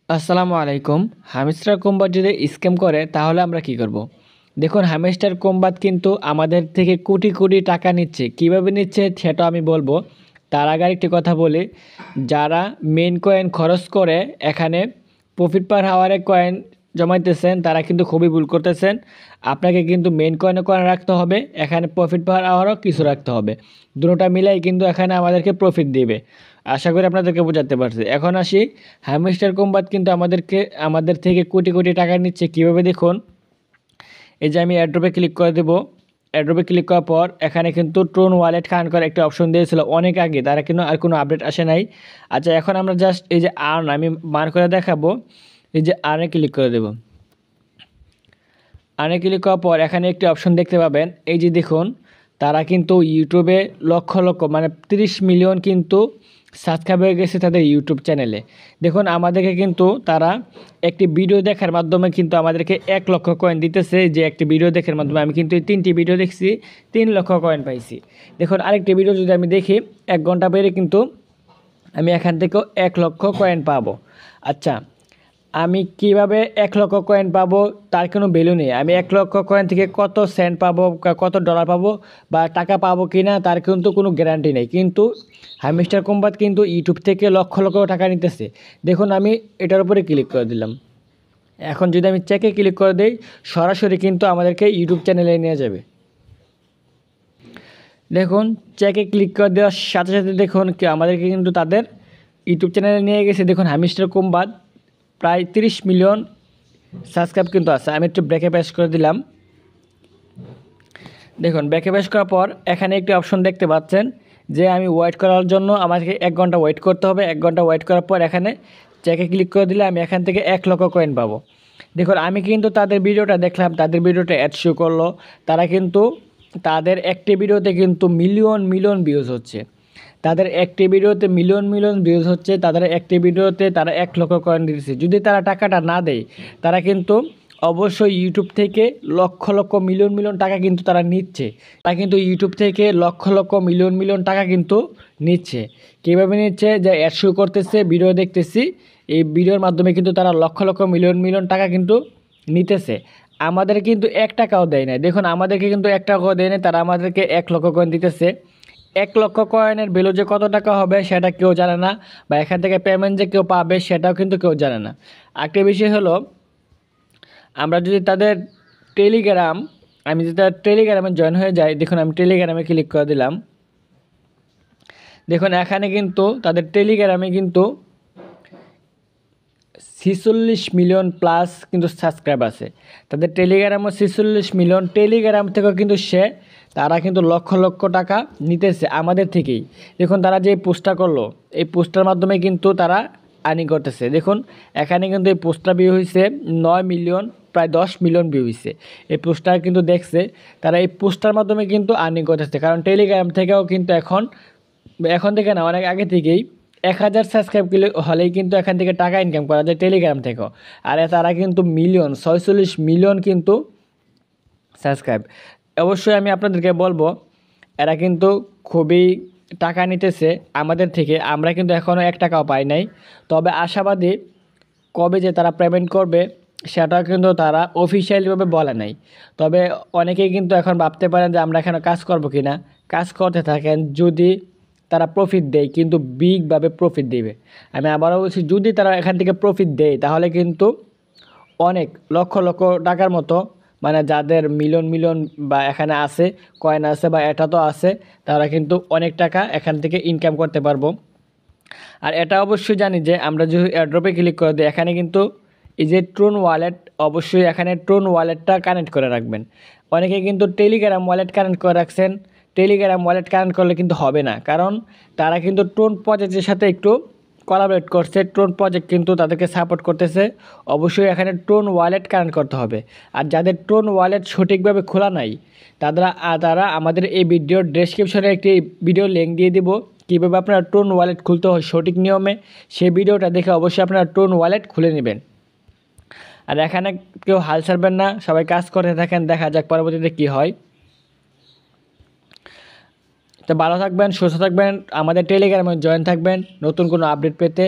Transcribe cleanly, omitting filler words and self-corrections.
আসসালামু আলাইকুম। হামস্টার কোম্বাত যদি স্ক্যাম করে তাহলে আমরা কি করব? দেখুন, হামস্টার কোম্বাত কিন্তু আমাদের থেকে কোটি কোটি টাকা নিচ্ছে। কিভাবে নিচ্ছে সেটা আমি বলবো। তার আগে একটি কথা বলি, যারা মেইন কয়েন খরচ করে এখানে প্রফিট পার হাওয়ারে কয়েন জমাইতেছেন তারা কিন্তু খুবই ভুল করতেছেন। আপনাকে কিন্তু মেইন কয়েনও কয়েন রাখতে হবে, এখানে প্রফিট পার হাওয়ারও কিছু রাখতে হবে। দুটোটা মিলাই কিন্তু এখানে আমাদেরকে প্রফিট দিবে। আশা করি আপনাদেরকে বোঝাতে পারছি। এখন আসি, হ্যামস্টার কোম্পানি কিন্তু আমাদের থেকে কোটি কোটি টাকা নিচ্ছে। কীভাবে দেখুন, এই যে আমি অ্যাড্রপে ক্লিক করে দেবো। অ্যাড্রপে ক্লিক করার পর এখানে কিন্তু ট্রোন ওয়ালেট কানেক্ট করার একটা অপশন দিয়েছিল অনেক আগে, তারা কিন্তু আর কোনো আপডেট আসে নাই। আচ্ছা, এখন আমরা জাস্ট এই যে আর্ন আমি মার করে দেখাবো। এই যে আর্নে ক্লিক করে দেবো। আর্নে ক্লিক করার পর এখানে একটি অপশন দেখতে পাবেন। এই যে দেখুন, তারা কিন্তু ইউটিউবে লক্ষ লক্ষ মানে 30 মিলিয়ন কিন্তু সাবস্ক্রাইব হয়ে গেছে তাদের ইউটিউব চ্যানেলে। দেখুন, আমাদেরকে কিন্তু তারা একটি ভিডিও দেখার মাধ্যমে কিন্তু আমাদেরকে 1 লক্ষ কয়েন দিতেছে। যে একটি ভিডিও দেখার মাধ্যমে আমি কিন্তু এই 3টি ভিডিও দেখছি, 3 লক্ষ কয়েন পাইছি। দেখুন, আরেকটি ভিডিও যদি আমি দেখি 1 ঘন্টা পরে কিন্তু আমি এখান থেকেও 1 লক্ষ কয়েন পাবো। আচ্ছা, আমি কিভাবে 1 লক্ষ কয়েন পাবো তার কোনো ভ্যালু নেই। আমি 1 লক্ষ কয়েন থেকে কত সেন্ট পাবো, কত ডলার পাবো বা টাকা পাবো কি না তার কিন্তু কোনো গ্যারান্টি নেই। কিন্তু হ্যামস্টার কোম্পানি কিন্তু ইউটিউব থেকে লক্ষ লক্ষ টাকা নিতেছে। দেখুন, আমি এটার উপরে ক্লিক করে দিলাম। এখন যদি আমি চেকে ক্লিক করে দিই, সরাসরি কিন্তু আমাদেরকে ইউটিউব চ্যানেলে নিয়ে যাবে। দেখুন, চেকে ক্লিক করে দেওয়ার সাথে সাথে দেখুন কি আমাদেরকে কিন্তু তাদের ইউটিউব চ্যানেলে নিয়ে গেছে। দেখুন, হ্যামস্টার কোম্পানি প্রায় 30 মিলিয়ন সাবস্ক্রাইব কিন্তু আছে। আমি একটু ব্রেকে প্রেস করে দিলাম। দেখুন, ব্রেকে প্রেস করার পর এখানে একটি অপশন দেখতে পাচ্ছেন যে আমি ওয়েট করার জন্য আমাকে 1 ঘন্টা ওয়েট করতে হবে। 1 ঘন্টা ওয়েট করার পর এখানে চেকে ক্লিক করে দিলে আমি এখান থেকে 1 লক্ষ কয়েন পাবো। দেখুন, আমি কিন্তু তাদের ভিডিওটা দেখলাম, তাদের ভিডিওটা অ্যাড শো করলো। তারা কিন্তু তাদের একটি ভিডিওতে কিন্তু মিলিয়ন মিলিয়ন ভিউজ হচ্ছে। তাদের একটি ভিডিওতে মিলিয়ন মিলিয়ন ভিউজ হচ্ছে। তাদের একটি ভিডিওতে তারা 1 লক্ষ কয়েন দিতেছে। যদি তারা টাকাটা না দেয়, তারা কিন্তু অবশ্যই ইউটিউব থেকে লক্ষ লক্ষ মিলিয়ন মিলিয়ন টাকা কিন্তু তারা নিচ্ছে। তারা কিন্তু ইউটিউব থেকে লক্ষ লক্ষ মিলিয়ন মিলিয়ন টাকা কিন্তু নিচ্ছে। কীভাবে নিচ্ছে? যে অ্যাড শো করতেছে, ভিডিও দেখতেছি, এই ভিডিওর মাধ্যমে কিন্তু তারা লক্ষ লক্ষ মিলিয়ন মিলিয়ন টাকা কিন্তু নিতেছে। আমাদের কিন্তু 1 টাকাও দেয় না। দেখুন, আমাদেরকে কিন্তু 1 টাকাও দেয় না, তারা আমাদেরকে 1 লক্ষ কয়েন দিতেছে। 1 লক্ষ কয়েনের ভ্যালু যে কত টাকা হবে সেটা কেউ জানে না, বা এখান থেকে পেমেন্ট যে কেউ পাবে সেটাও কিন্তু কেউ জানে না। আরেকটা বিষয় হলো, আমরা যদি তাদের টেলিগ্রাম আমি যদি তাদের টেলিগ্রামে জয়েন হয়ে যাই, দেখুন আমি টেলিগ্রামে ক্লিক করে দিলাম। দেখুন, এখানে কিন্তু তাদের টেলিগ্রামে কিন্তু 46 মিলিয়ন প্লাস কিন্তু সাবস্ক্রাইব আছে। তাদের টেলিগ্রামও 46 মিলিয়ন। টেলিগ্রাম থেকেও কিন্তু তারা কিন্তু লক্ষ লক্ষ টাকা নিতেছে আমাদের থেকেই। দেখুন, তারা যে পোস্টটা করলো, এই পোস্টার মাধ্যমে কিন্তু তারা আর্নিং করতেছে। দেখুন, এখানে কিন্তু এই পোস্টটা ভিউ হয়েছে 9 মিলিয়ন, প্রায় 10 মিলিয়ন ভিউ হয়েছে। এই পোস্টটা কিন্তু দেখছে, তারা এই পোস্টার মাধ্যমে কিন্তু আর্নিং করতেছে। কারণ টেলিগ্রাম থেকেও কিন্তু এখন এখন থেকে না, অনেক আগে থেকেই 1000 সাবস্ক্রাইব হলেই কিন্তু এখান থেকে টাকা ইনকাম করা যায় টেলিগ্রাম থেকেও। আর তারা কিন্তু মিলিয়ন, 46 মিলিয়ন কিন্তু সাবস্ক্রাইব। অবশ্যই আমি আপনাদেরকে বলবো, এরা কিন্তু খুবই টাকা নিতেছে আমাদের থেকে। আমরা কিন্তু এখনও 1 টাকাও পাই নাই। তবে আশাবাদী, কবে যে তারা পেমেন্ট করবে সেটা কিন্তু তারা অফিসিয়ালিভাবে বলে নাই। তবে অনেকেই কিন্তু এখন ভাবতে পারেন যে আমরা এখানে কাজ করব কি না। কাজ করতে থাকেন, যদি তারা প্রফিট দেয় কিন্তু বিগভাবে প্রফিট দেবে। আমি আবারও বলছি, যদি তারা এখান থেকে প্রফিট দেয় তাহলে কিন্তু অনেক লক্ষ লক্ষ টাকার মতো, মানে যাদের মিলিয়ন মিলিয়ন বা এখানে আছে, কয়েন আছে বা এটা তো আছে, তারা কিন্তু অনেক টাকা এখান থেকে ইনকাম করতে পারবো। আর এটা অবশ্যই জানি যে আমরা যদি এয়ারড্রপে ক্লিক করে দিই, এখানে কিন্তু এই যে ট্রোন ওয়ালেট, অবশ্যই এখানে ট্রোন ওয়ালেটটা কানেক্ট করে রাখবেন। অনেকে কিন্তু টেলিগ্রাম ওয়ালেট কানেক্ট করে রাখছেন। টেলিগ্রাম ওয়ালেট কানেক্ট করলে কিন্তু হবে না, কারণ তারা কিন্তু ট্রোন প্রজেক্টের সাথে একটু কোলাবরেট করছে। ট্রোন প্রজেক্ট কিন্তু তাদেরকে সাপোর্ট করতেছে। অবশ্যই এখানে ট্রোন ওয়ালেট কানেক্ট করতে হবে। আর যাদের ট্রোন ওয়ালেট সঠিকভাবে খোলা নাই, তারা আমাদের এই ভিডিওর ডেসক্রিপশনে একটি ভিডিও লিঙ্ক দিয়ে দিব, কীভাবে আপনারা ট্রোন ওয়ালেট খুলতে হয় সঠিক নিয়মে। সেই ভিডিওটা দেখে অবশ্যই আপনারা ট্রোন ওয়ালেট খুলে নেবেন। আর এখানে কেউ হাল ছাড়বেন না, সবাই কাজ করতে থাকেন, দেখা যাক পরবর্তীতে কী হয়। তো ভালো থাকবেন, সুস্থ থাকবেন, আমাদের টেলিগ্রামে জয়েন থাকবেন নতুন কোনো আপডেট পেতে।